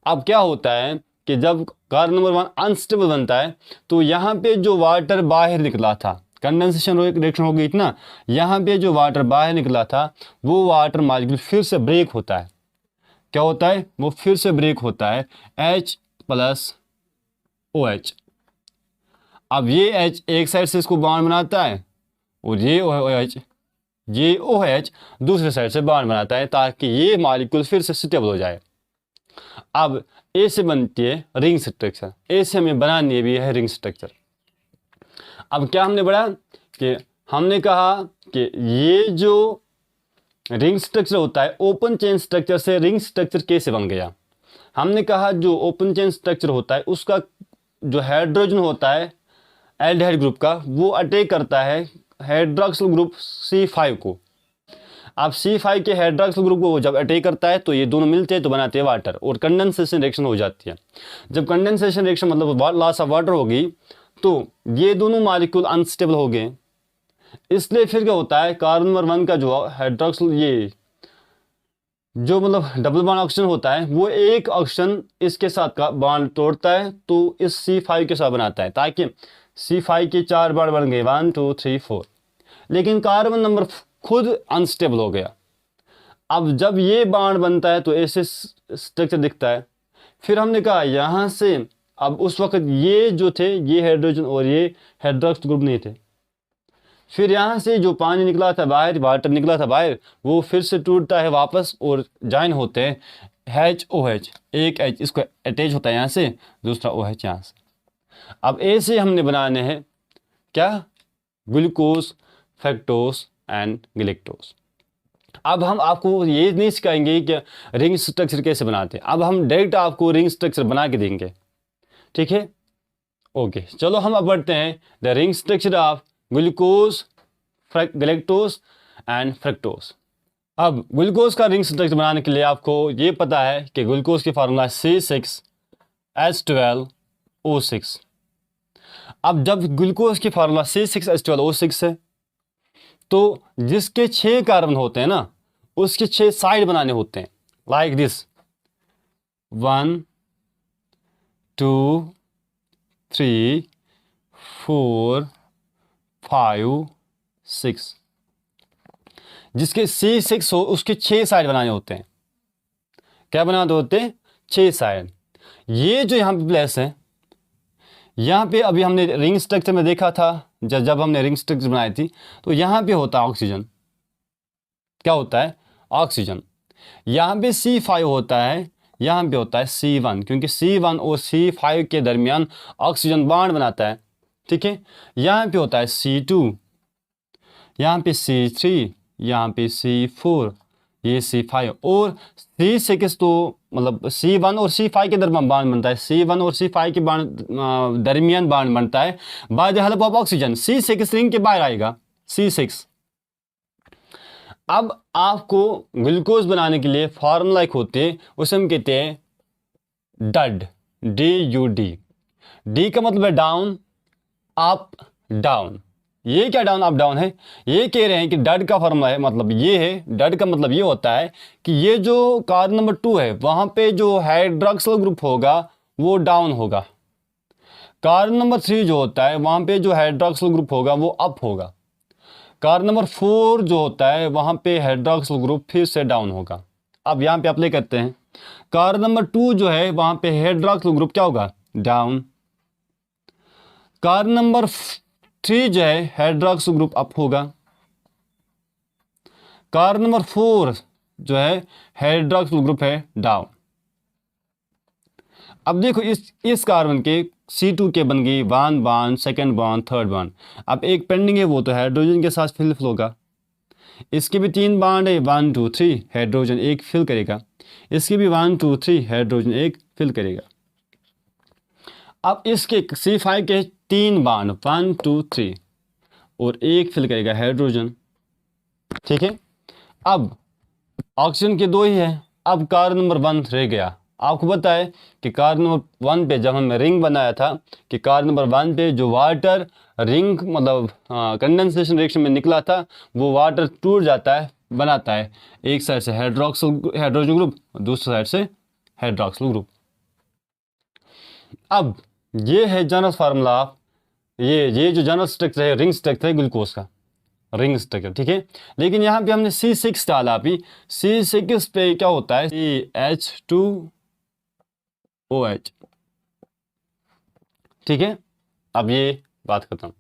अब क्या होता है कि जब कार्बन नंबर 1 अनस्टेबल बनता है तो यहाँ पे जो वाटर बाहर निकला था, कंडेंसेशन रिएक्शन हो गई थी ना, यहाँ पे जो वाटर बाहर निकला था वो वाटर मॉलिक्यूल फिर से ब्रेक होता है। क्या होता है, वो फिर से ब्रेक होता है, प्लस OH। अब ये H एक साइड से इसको बॉन्ड बनाता है और ये OH दूसरे साइड से बॉन्ड बनाता है ताकि ये मॉलिक्यूल फिर से स्टेबल हो जाए। अब ए से बनती है रिंग स्ट्रक्चर, ए से हमें बनानी है भी है रिंग स्ट्रक्चर। अब क्या हमने पढ़ा कि हमने कहा कि ये जो रिंग स्ट्रक्चर होता है ओपन चेन स्ट्रक्चर से रिंग स्ट्रक्चर कैसे बन गया। हमने कहा जो ओपन चेन स्ट्रक्चर होता है उसका जो हाइड्रोजन होता है एल्डिहाइड ग्रुप का वो अटैक करता है हाइड्रॉक्सिल ग्रुप C5 को। अब C5 के हाइड्रॉक्सिल ग्रुप को वो जब अटैक करता है तो ये दोनों मिलते हैं तो बनाते हैं वाटर और कंडेंसेशन रिएक्शन हो जाती है। जब कंडेंसेशन रिएक्शन मतलब लॉस ऑफ वाटर होगी तो ये दोनों मॉलिक्यूल अनस्टेबल हो गए। इसलिए फिर क्या होता है कार्बन नंबर 1 का जो हाइड्रॉक्सिल ये जो मतलब डबल बॉन्ड ऑक्सीजन होता है वो एक ऑक्सीजन इसके साथ का बॉन्ड तोड़ता है तो इस C5 के साथ बनाता है ताकि C5 के 4 बॉन्ड बन गए 1 2 3 4। लेकिन कार्बन नंबर खुद अनस्टेबल हो गया। अब जब ये बॉन्ड बनता है तो ऐसे स्ट्रक्चर दिखता है। फिर हमने कहा यहाँ से अब उस वक्त ये जो थे ये हाइड्रोजन और ये हाइड्रॉक्सिल ग्रुप नहीं थे। फिर यहाँ से जो पानी निकला था बाहर वाटर निकला था बाहर वो फिर से टूटता है वापस और ज्वाइन होते हैं HOH। एक H इसको अटैच होता है यहाँ से, दूसरा OH यहाँ से। अब ऐसे हमने बनाने हैं क्या ग्लूकोज फ्रक्टोज एंड गैलेक्टोज। अब हम आपको ये नहीं सिखाएंगे कि रिंग स्ट्रक्चर कैसे बनाते हैं, अब हम डायरेक्ट आपको रिंग स्ट्रक्चर बना के देंगे। ठीक है ओके चलो हम अब बढ़ते हैं the ring structure of glucose galactose and fructose. अब ग्लूकोज का रिंग स्ट्रक्चर बनाने के लिए आपको ये पता है कि ग्लूकोज की फार्मूला C6H12O6। अब जब ग्लूकोज की फार्मूला C6H12O6 है तो जिसके 6 कार्बन होते हैं ना उसके 6 साइड बनाने होते हैं लाइक दिस 1 2 3 4 5 6। जिसके C6 हो उसके 6 साइड बनाने होते हैं। क्या बनाते होते हैं 6 साइड। ये जो यहाँ पे प्लेस है यहाँ पे अभी हमने रिंग स्ट्रक्चर में देखा था जब हमने रिंग स्ट्रक्चर बनाई थी तो यहाँ पे होता है ऑक्सीजन। क्या होता है ऑक्सीजन। यहाँ पे C5 होता है, यहाँ पे होता है C1 क्योंकि C1 और C5 के दरमियान ऑक्सीजन बॉन्ड बनाता है। ठीक है यहाँ पे होता है C2, यहाँ पे C3, यहाँ पे C4, ये C5 और C6 तो मतलब C1 और C5 के दरमियान बांड बनता है। C1 और C5 के दरमियान बांड बनता है by the help of oxygen. C6 ring के बाहर आएगा C6। अब आपको ग्लूकोज बनाने के लिए फार्मूला एक होते हैं उसे हम कहते हैं DUD DUD। डी का मतलब है डाउन अप डाउन। ये क्या डाउन अप डाउन है ये कह रहे हैं कि डड का फॉर्मूला है मतलब ये है। डड का मतलब ये होता है कि ये जो कार्बन नंबर 2 है वहां पे जो हाइड्रॉक्सिल ग्रुप होगा वो डाउन होगा। कार्बन नंबर 3 जो होता है वहां पे जो हाइड्रॉक्सिल ग्रुप होगा वो अप होगा। कार्बन नंबर 4 जो होता है वहां पे हाइड्रॉक्सिल ग्रुप फिर से डाउन होगा। अब यहाँ पे अप्लाई करते हैं कार्बन नंबर 2 जो है वहां पे हाइड्रॉक्सिल ग्रुप क्या होगा डाउन। कार्बन नंबर 3 जो है हाइड्रॉक्सिल ग्रुप अप होगा। कार्बन नंबर 4 जो है हाइड्रॉक्सिल ग्रुप है डाउन। अब देखो इस कार्बन के C2 के बन गई 1 bond 2nd bond 3rd bond. अब एक पेंडिंग है वो तो हाइड्रोजन के साथ फिल होगा। इसके भी 3 बॉन्ड है 1 2 3 हाइड्रोजन एक फिल करेगा। इसके भी 1 2 3 हाइड्रोजन एक फिल करेगा। अब इसके C5 के 3 बॉन्ड 1 2 3 और एक फिल करेगा हाइड्रोजन। ठीक है अब ऑक्सीजन के 2 ही है। अब कार्बन नंबर 1 रह गया। आपको पता है कि कार्बन नंबर 1 पे जब हमने रिंग बनाया था कि कार्बन नंबर 1 पे जो वाटर रिंग मतलब कंडेंसेशन रिएक्शन में निकला था वो वाटर टूट जाता है बनाता है एक साइड से हाइड्रोजन ग्रुप दूसरी साइड से हाइड्रॉक्सिल ग्रुप। अब ये है जनरल फार्मूला ये जो जनरल स्ट्रक्चर है रिंग स्ट्रक्चर है ग्लूकोज का रिंग स्ट्रक्चर। ठीक है लेकिन यहाँ पे हमने C6 डाला। अभी C6 पे क्या होता है CH2OH ठीक है, अब ये बात खत्म।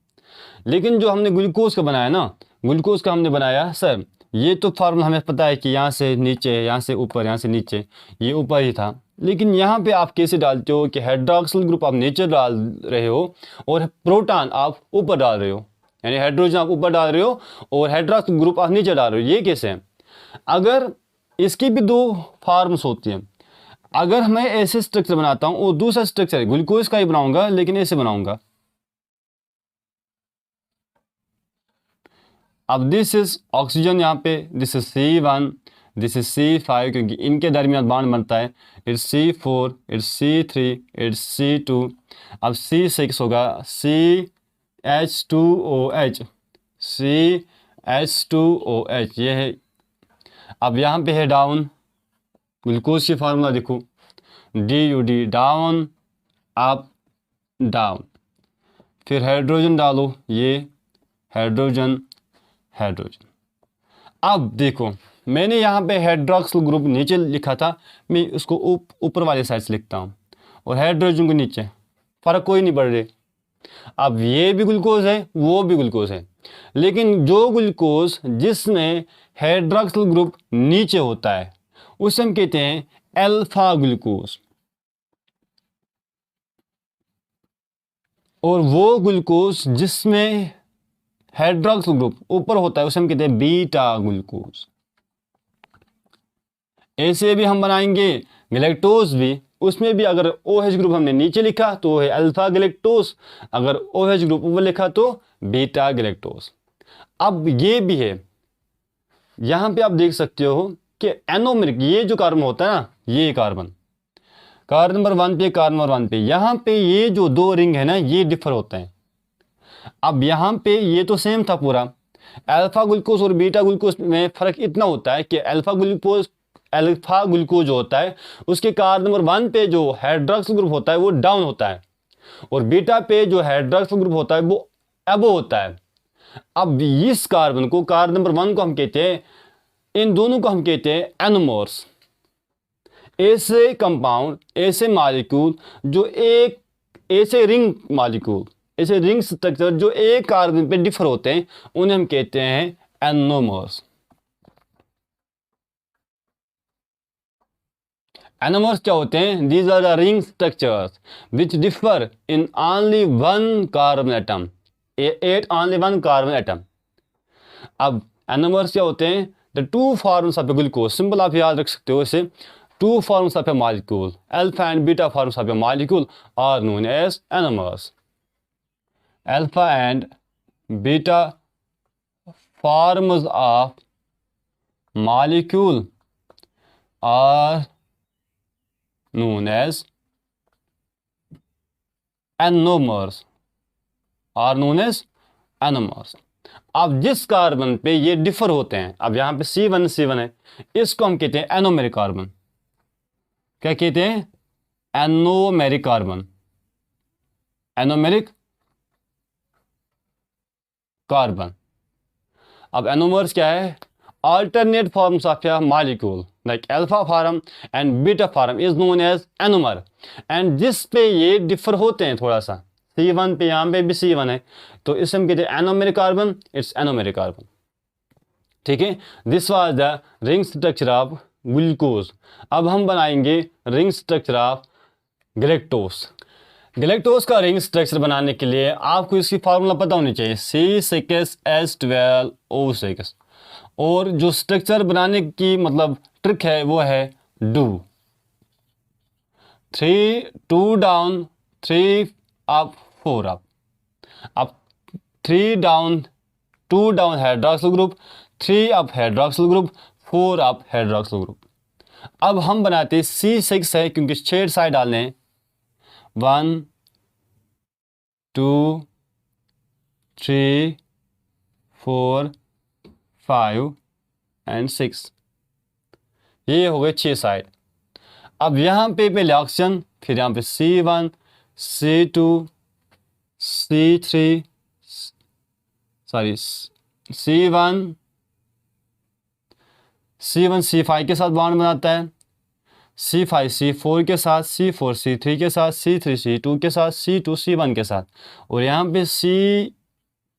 लेकिन जो हमने ग्लूकोज का बनाया ना, ग्लूकोज का हमने बनाया सर, ये तो फार्मूला हमें पता है कि यहाँ से नीचे, यहाँ से ऊपर, यहाँ से नीचे, ये ऊपर ही था। लेकिन यहाँ पे आप कैसे डालते हो कि हाइड्रोक्सिल ग्रुप आप नीचे डाल रहे हो और प्रोटॉन आप ऊपर डाल रहे हो, यानी हाइड्रोजन आप ऊपर डाल रहे हो और हाइड्रोक्सिल ग्रुप आप नीचे डाल रहे हो, ये कैसे है? अगर इसकी भी दो फार्म्स होती हैं। अगर मैं ऐसे स्ट्रक्चर बनाता हूँ और दूसरा स्ट्रक्चर है ग्लूकोज का ही बनाऊंगा, लेकिन ऐसे बनाऊंगा। अब दिस इज ऑक्सीजन, यहाँ पे this is C1, this is C5, क्योंकि इनके दरमियान बॉन्ड बनता है। It's C4, it's C3, it's C2। अब C6 होगा CH2OH, CH2OH, ये है। अब यहाँ पे है डाउन, ग्लूकोज की फार्मूला देखो, DUD, डाउन अप डाउन। फिर हाइड्रोजन डालो, ये हाइड्रोजन हाइड्रोजन। अब देखो, मैंने यहाँ पे हाइड्रोक्सिल ग्रुप नीचे लिखा था, मैं उसको ऊपर वाले साइड से लिखता हूँ और हाइड्रोजन को नीचे, फ़र्क कोई नहीं पड़ रहा। अब ये भी ग्लूकोज है, वो भी ग्लूकोज है, लेकिन जो ग्लूकोज जिसमें हाइड्रोक्सिल ग्रुप नीचे होता है उसे हम कहते हैं अल्फा ग्लूकोज, और वो ग्लूकोज जिसमें हाइड्रोक्सिल ग्रुप ऊपर होता है उसे हम कहते हैं बीटा ग्लूकोज। ऐसे भी हम बनाएंगे गैलेक्टोज भी, उसमें भी अगर OH ग्रुप हमने नीचे लिखा तो है अल्फा गैलेक्टोज, अगर OH ग्रुप ऊपर लिखा तो बीटा गैलेक्टोज। अब ये भी है, यहाँ पे आप देख सकते हो कि एनोमेरिक, ये जो कार्बन होता है ना, ये कार्बन नंबर 1 पे, कार्बन नंबर 1 पे, यहाँ पे ये जो दो रिंग है ना, ये डिफर होते हैं। अब यहाँ पे ये तो सेम था पूरा, अल्फा ग्लूकोज और बीटा ग्लूकोज में फ़र्क इतना होता है कि अल्फा ग्लूकोज जो होता है उसके कार्बन नंबर 1 पे जो हाइड्रोक्सिल ग्रुप होता है वो डाउन होता है, और बीटा पे जो हाइड्रोक्सिल ग्रुप होता है वो अबो होता है। अब इस कार्बन को, कार्बन नंबर 1 को हम कहते हैं, इन दोनों को हम कहते हैं एनोमर्स। ऐसे कंपाउंड, ऐसे मॉलिक्यूल जो एक, ऐसे रिंग मॉलिक्यूल, ऐसे रिंग स्ट्रक्चर जो एक कार्बन पे डिफर होते हैं, उन्हें हम कहते हैं एनोमर्स। एनोमर्स क्या होते हैं? These are the ring structures which differ in only one carbon atom, at only one carbon atom. अब एनोमर्स क्या होते हैं? The two forms of glucose, simple आप याद रख सकते हो इसे, two forms of a molecule, alpha and beta forms of a molecule are known as anomers. Alpha and beta forms of molecule are known as anomers, अब जिस carbon पे ये डिफर होते हैं, अब यहाँ पे C1 है, इसको हम कहते हैं एनोमेरिक कार्बन। क्या कहते हैं? Anomeric carbon, anomeric carbon. अब एनोमर्स क्या है? alternate forms of a molecule like alpha form and beta form is known as enomer, and जिस पे ये डिफर होते हैं थोड़ा सा, C1 पे, यहाँ पे भी C1 है, तो इसे हम कहते हैं anomeric carbon, it's anomeric carbon. ठीक है, this was the ring structure of glucose. अब हम बनाएंगे ring structure of galactose. Galactose का रिंग स्ट्रक्चर बनाने के लिए आपको इसकी फार्मूला पता होनी चाहिए, C6H12O6, और जो स्ट्रक्चर बनाने की मतलब ट्रिक है वो है डू 3 2 डाउन 3 अप 4 अप। अब 3 down 2 down hydroxyl group, 3 up hydroxyl group, 4 up hydroxyl group. अब हम बनाते हैं C6 है क्योंकि 6 साइड डालने हैं, 1 2 3 4 5 एंड 6, ये हो गए 6 साइड। अब यहाँ पे पहले ऑक्सीजन, फिर यहाँ पे C1 C2 C3 sorry C1 C5 के साथ बॉन्ड बनाता है, C5 C4 के साथ, C4 C3 के साथ, C3 C2 के साथ, C2 C1 के साथ, और यहाँ पे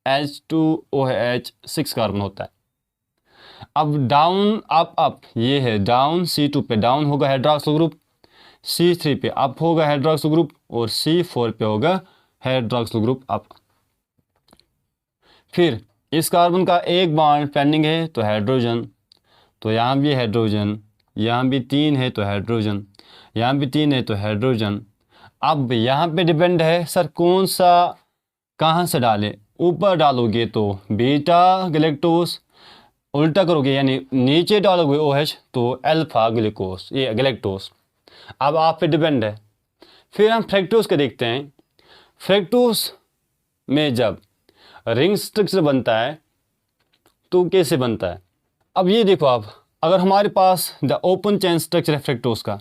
CH2OH 6 कार्बन होता है। अब डाउन अप ये है डाउन, C2 पे डाउन होगा हाइड्रॉक्सिल ग्रुप, C3 पे अप होगा हाइड्रॉक्सिल ग्रुप, और C4 पे होगा हाइड्रॉक्सिल ग्रुप अप। फिर इस कार्बन का एक बॉन्ड पेंडिंग है तो हाइड्रोजन, तो यहाँ भी हाइड्रोजन, यहाँ भी 3 है तो हाइड्रोजन, यहाँ भी 3 है तो हाइड्रोजन। अब यहाँ पे डिपेंड है सर कौन सा कहाँ से डालें, ऊपर डालोगे तो बीटा गैलेक्टोस, उल्टा करोगे यानी नीचे डालोगे OH तो अल्फा ग्लूकोस, ये गैलेक्टोस। अब आप पे डिपेंड है। फिर हम फ्रैक्टोस के देखते हैं। फ्रैक्टोस में जब रिंग स्ट्रक्चर बनता है तो कैसे बनता है, अब ये देखो आप, अगर हमारे पास द ओपन चेन स्ट्रक्चर है फ्रैक्टोस का,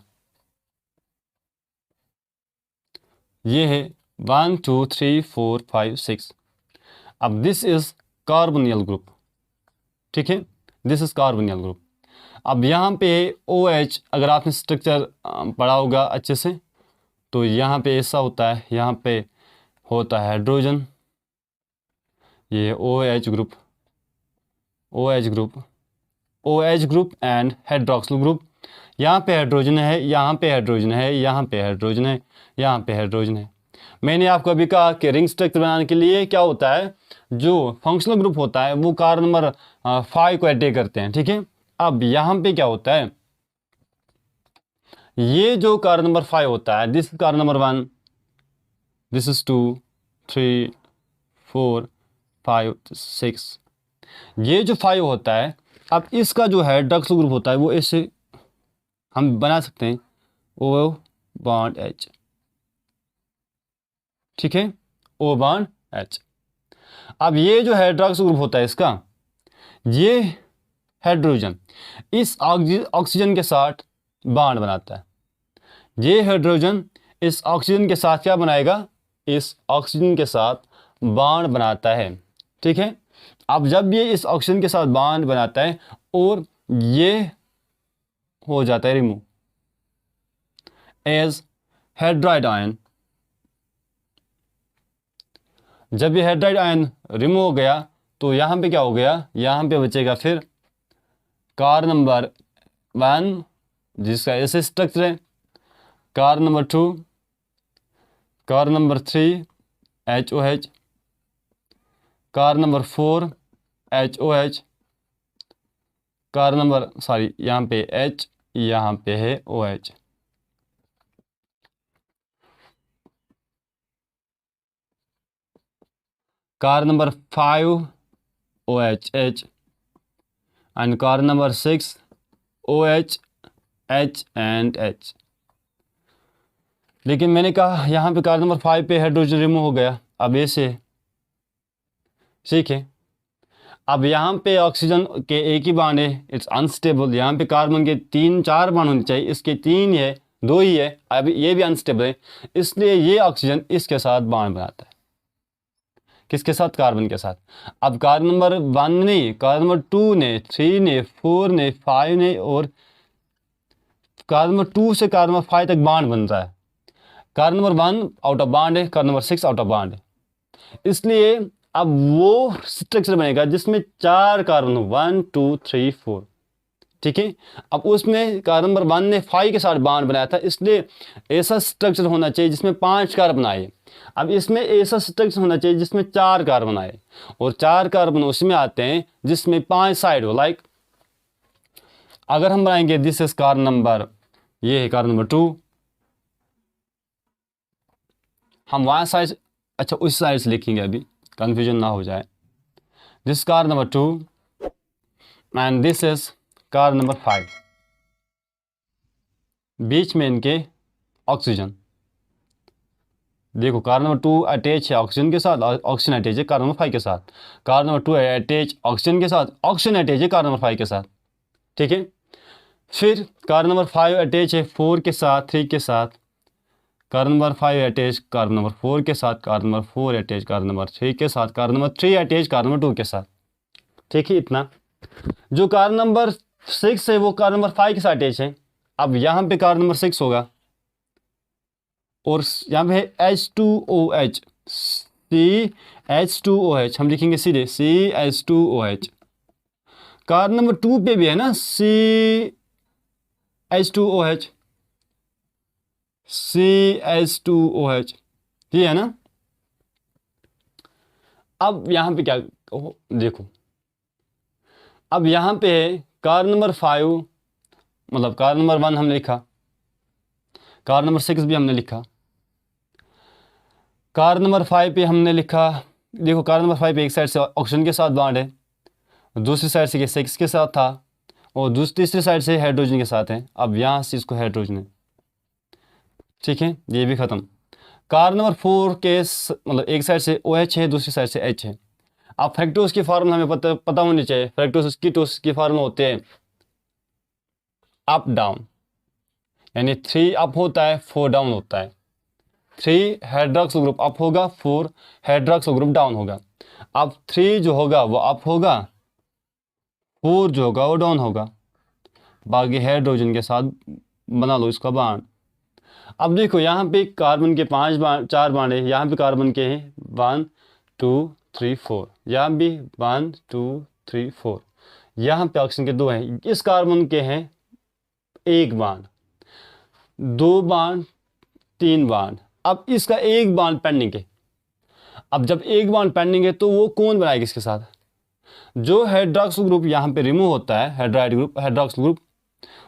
ये है 1 2 3 4 5 6। अब दिस इज कार्बोनिल ग्रुप, ठीक है, दिस इज कार्बोनिल ग्रुप। अब यहाँ पे OH, अगर आपने स्ट्रक्चर पढ़ा होगा अच्छे से, तो यहाँ पे ऐसा होता है, यहाँ पे होता है हाइड्रोजन, ये OH group, OH group, OH group and hydroxyl group. यहाँ पे हाइड्रोजन है, यहाँ पे हाइड्रोजन है, यहाँ पे हाइड्रोजन है, यहाँ पे हाइड्रोजन है। मैंने आपको अभी कहा कि रिंग स्ट्रक्चर बनाने के लिए क्या होता है, जो फंक्शनल ग्रुप होता है वो कार्बन नंबर 5 को अटैक करते हैं, ठीक है। अब यहाँ पे क्या होता है, ये जो कार्बन नंबर 5 होता है, this carbon number 1, this is 2 3 4 5 6, ये जो 5 होता है, अब इसका जो हाइड्रॉक्सिल ग्रुप होता है वो ऐसे हम बना सकते हैं O बॉन्ड H, ठीक है, O बॉन्ड H। अब ये जो हाइड्रॉक्सिल ग्रुप होता है इसका, ये हाइड्रोजन इस ऑक्सीजन के साथ बॉन्ड बनाता है, ये हाइड्रोजन इस ऑक्सीजन के साथ क्या बनाएगा, इस ऑक्सीजन के साथ बॉन्ड बनाता है, ठीक है। अब जब ये इस ऑक्सीजन के साथ बॉन्ड बनाता है और ये हो जाता है रिमूव एज हाइड्राइड आयन, जब ये हाइड्राइड आयन रिमूव हो गया तो यहाँ पे क्या हो गया, यहाँ पे बचेगा फिर कार्बन नंबर 1 जिसका ऐसे स्ट्रक्चर है, carbon number 2, carbon number 3 HOH, carbon number 4 HOH, carbon number यहाँ पे H, यहाँ पे है OH। Carbon number 5 OH and carbon number 6 OH H and H। लेकिन मैंने कहा यहाँ पे कार्बन नंबर 5 पे हाइड्रोजन रिमूव हो गया, अब ऐसे, ठीक है। अब यहाँ पे ऑक्सीजन के एक ही बांड है, इट्स अनस्टेबल। यहाँ पे कार्बन के 3-4 बांड होने चाहिए, इसके 3 है, 2 ही है, अब ये भी अनस्टेबल है, इसलिए ये ऑक्सीजन इसके साथ बांड बनाता है, किसके साथ, कार्बन के साथ। अब कार्बन नंबर 1 ने, कार्बन नंबर 2 ने, 3 ने, 4 ने, 5 ने, और कार्बन नंबर 2 से कार्बन नंबर 5 तक बांड बन रहा है। Carbon number 1 out of bond है, carbon number 6 out of bond है, इसलिए अब वो स्ट्रक्चर बनेगा जिसमें 4 कार्बन, 1 2 3 4, ठीक है। अब उसमें कार्बन नंबर 1 ने 5 के साथ बांड बनाया था, इसलिए ऐसा स्ट्रक्चर होना चाहिए जिसमें 5 कार्बन आए। अब इसमें ऐसा स्ट्रक्चर होना चाहिए जिसमें 4 कार्बन आए, और 4 कार्बन उसमें आते हैं जिसमें 5 साइड हो। लाइक अगर हम बनाएंगे दिस इज कार्बन नंबर, ये है कार्बन नंबर 2, हम वहाँ साइड, अच्छा उस साइड से लिखेंगे, अभी कंफ्यूजन ना हो जाए। This carbon number 2 and this is carbon number 5, बीच में इनके ऑक्सीजन, देखो कार्बन नंबर 2 अटैच है ऑक्सीजन के साथ, ऑक्सीजन अटैच है कार्बन नंबर 5 के साथ, कार्बन नंबर 2 अटैच ऑक्सीजन के साथ, ऑक्सीजन अटैच है कार्बन नंबर 5 के साथ, ठीक है। फिर कार्बन नंबर 5 अटैच है 4 के साथ, 3 के साथ, carbon number 5 attach carbon number 4 के साथ, carbon number 4 attach carbon number 3 के साथ, carbon number 3 attach carbon number 2 के साथ, ठीक है। इतना जो कार्बन नंबर 6 है वो कार्बन नंबर 5 के साथ अटैच है, अब यहाँ पे कार्बन नंबर 6 होगा और यहाँ पे है H2OH, CH2OH, हम लिखेंगे सीधे CH2OH। कार्बन नंबर 2 पे भी है ना CH2OH, CH2OH, ये है ना। अब यहाँ पे क्या देखो, अब यहाँ पे है कार्बन नंबर 5, मतलब कार्बन नंबर 1 हमने लिखा, कार्बन नंबर 6 भी हमने लिखा, कार्बन नंबर 5 पे हमने लिखा। देखो कार्बन नंबर 5 पे एक साइड से ऑक्सीजन के साथ बॉन्ड है, दूसरी साइड से 6 के साथ था, और तीसरी साइड से हाइड्रोजन के साथ है। अब यहाँ से इसको हाइड्रोजन है, ठीक है, ये भी ख़त्म। कार्बन नंबर 4 के मतलब एक साइड से OH है, दूसरी साइड से H है। अब फ्रक्टोज की फार्मूला हमें पता होनी चाहिए। फ्रक्टोज कीटोज की फार्मूला होते हैं अप डाउन, यानी 3 अप होता है 4 डाउन होता है। 3 हाइड्रोक्सिल ग्रुप अप होगा, 4 हाइड्रोक्सिल ग्रुप डाउन होगा। अब 3 जो होगा वो अप होगा, 4 जो होगा वो डाउन होगा। बाकी हाइड्रोजन के साथ बना लो इसका बांड। अब देखो यहाँ पे कार्बन के 4 बांड है, यहाँ पे कार्बन के हैं 1 2 3 4, यहाँ भी 1 2 3 4, यहाँ पे ऑक्सीजन के 2 हैं। इस कार्बन के हैं 1 बांड, 2 बांड, 3 बांड। अब इसका 1 बांड पेंडिंग है। अब जब 1 बांड पेंडिंग है तो वो कौन बनाएगा इसके साथ? जो हाइड्रोक्सिल ग्रुप यहाँ पे रिमूव होता है, हाइड्रोक्सिल ग्रुप,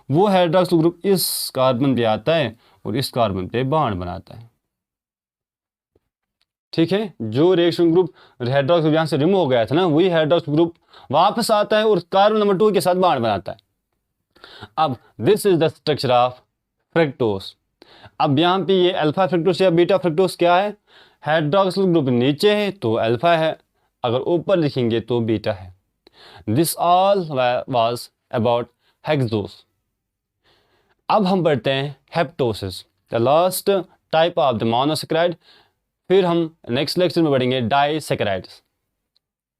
वो हाइड्रोक्सिल ग्रुप इस कार्बन पे आता है और इस कार्बन पे बॉन्ड बनाता है, ठीक है। जो रिएक्शन ग्रुप हाइड्रोक्सिल यहाँ से रिमूव हो गया था ना, वही हाइड्रोक्सिल ग्रुप वापस आता है और कार्बन नंबर 2 के साथ बॉन्ड बनाता है। अब this is the structure of fructose. अब यहाँ पे ये अल्फा फ्रक्टोज या बीटा फ्रक्टोज क्या है? हाइड्रोक्सिल ग्रुप नीचे है तो अल्फा है, अगर ऊपर लिखेंगे तो बीटा है। This all was about hexose. अब हम पढ़ते हैं heptoses, the last type of the monosaccharide. फिर हम नेक्स्ट लेक्चर में पढ़ेंगे डाइसैकेराइड्स।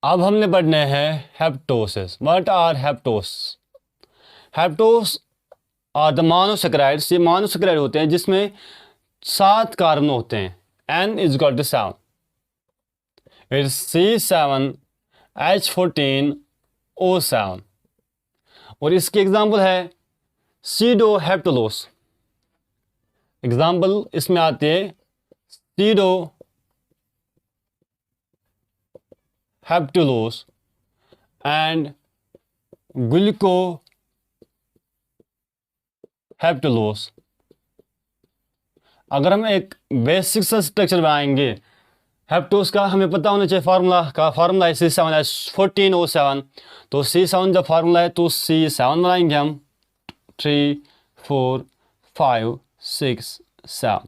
अब हमने पढ़ने हैं heptoses. What are heptose? Heptose are the monosaccharides. ये मोनोसैकेराइड होते हैं जिसमें 7 कार्बन होते हैं। N is equal to 7. It's C7H14O7। और इसकी एग्जाम्पल है सीडोहेप्टुलोस। एग्जाम्पल इसमें आती है सीडोहेप्टुलोस एंड ग्लूकोहेप्टुलोस। अगर हम एक बेसिक सा स्ट्रक्चर बनाएंगे हेप्टोस का, हमें पता होना चाहिए फार्मूला है C7H14O7। तो C7 जब फार्मूला है तो C7 बनाएंगे हम 3 4 5 6 7,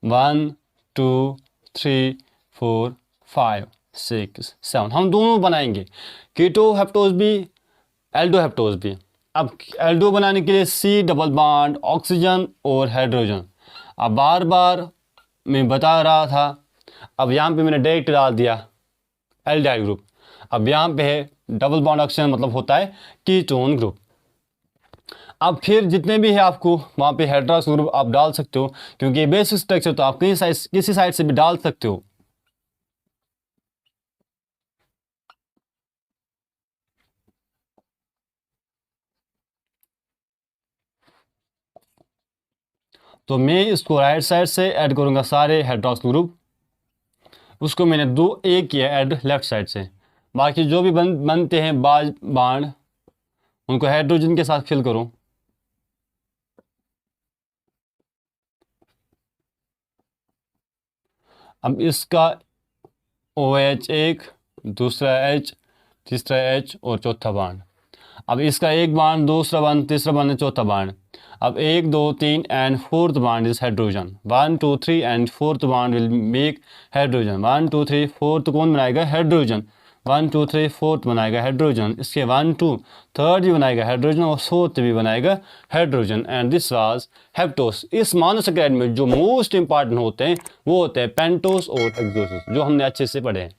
1 2 3 4 5 6 7, हम दोनों बनाएंगे, कीटो हेप्टोस भी एल्डो हेप्टोस भी। अब एल्डो बनाने के लिए C डबल बॉन्ड ऑक्सीजन और हाइड्रोजन। अब बार बार मैं बता रहा था, अब यहाँ पे मैंने डायरेक्ट डाल दिया एल्डाइल ग्रुप। अब यहाँ पे है डबल बॉन्ड ऑक्सीजन, मतलब होता है कीटोन ग्रुप। अब फिर जितने भी है आपको वहाँ पे हाइड्रोक्सिल ग्रुप आप डाल सकते हो, क्योंकि बेसिक स्ट्रक्चर तो आप किसी साइड से भी डाल सकते हो। तो मैं इसको राइट साइड से ऐड करूँगा सारे हाइड्रोक्सिल ग्रुप। उसको मैंने 2 एक किया ऐड लेफ्ट साइड से। बाकी जो भी बनते हैं बांड उनको हाइड्रोजन के साथ फिल करो। अब इसका OH एक, दूसरा H, तीसरा H और चौथा बांड। अब इसका एक बांड, दूसरा बांड, तीसरा बांड, चौथा बांड। अब 1 2 3 and fourth bond is hydrogen. 1 2 3 and fourth bond will make hydrogen. 1 2 3 fourth कौन बनाएगा? हाइड्रोजन। 1 2 3 फोर्थ बनाएगा हाइड्रोजन। इसके 1 2 थर्ड भी बनाएगा हाइड्रोजन और फोर्थ भी बनाएगा hydrogen. And this was heptose. इस मोनोसैकेराइड में जो मोस्ट इंपॉर्टेंट होते हैं वो होते हैं पेंटोस और हेक्सोस, जो हमने अच्छे से पढ़े हैं।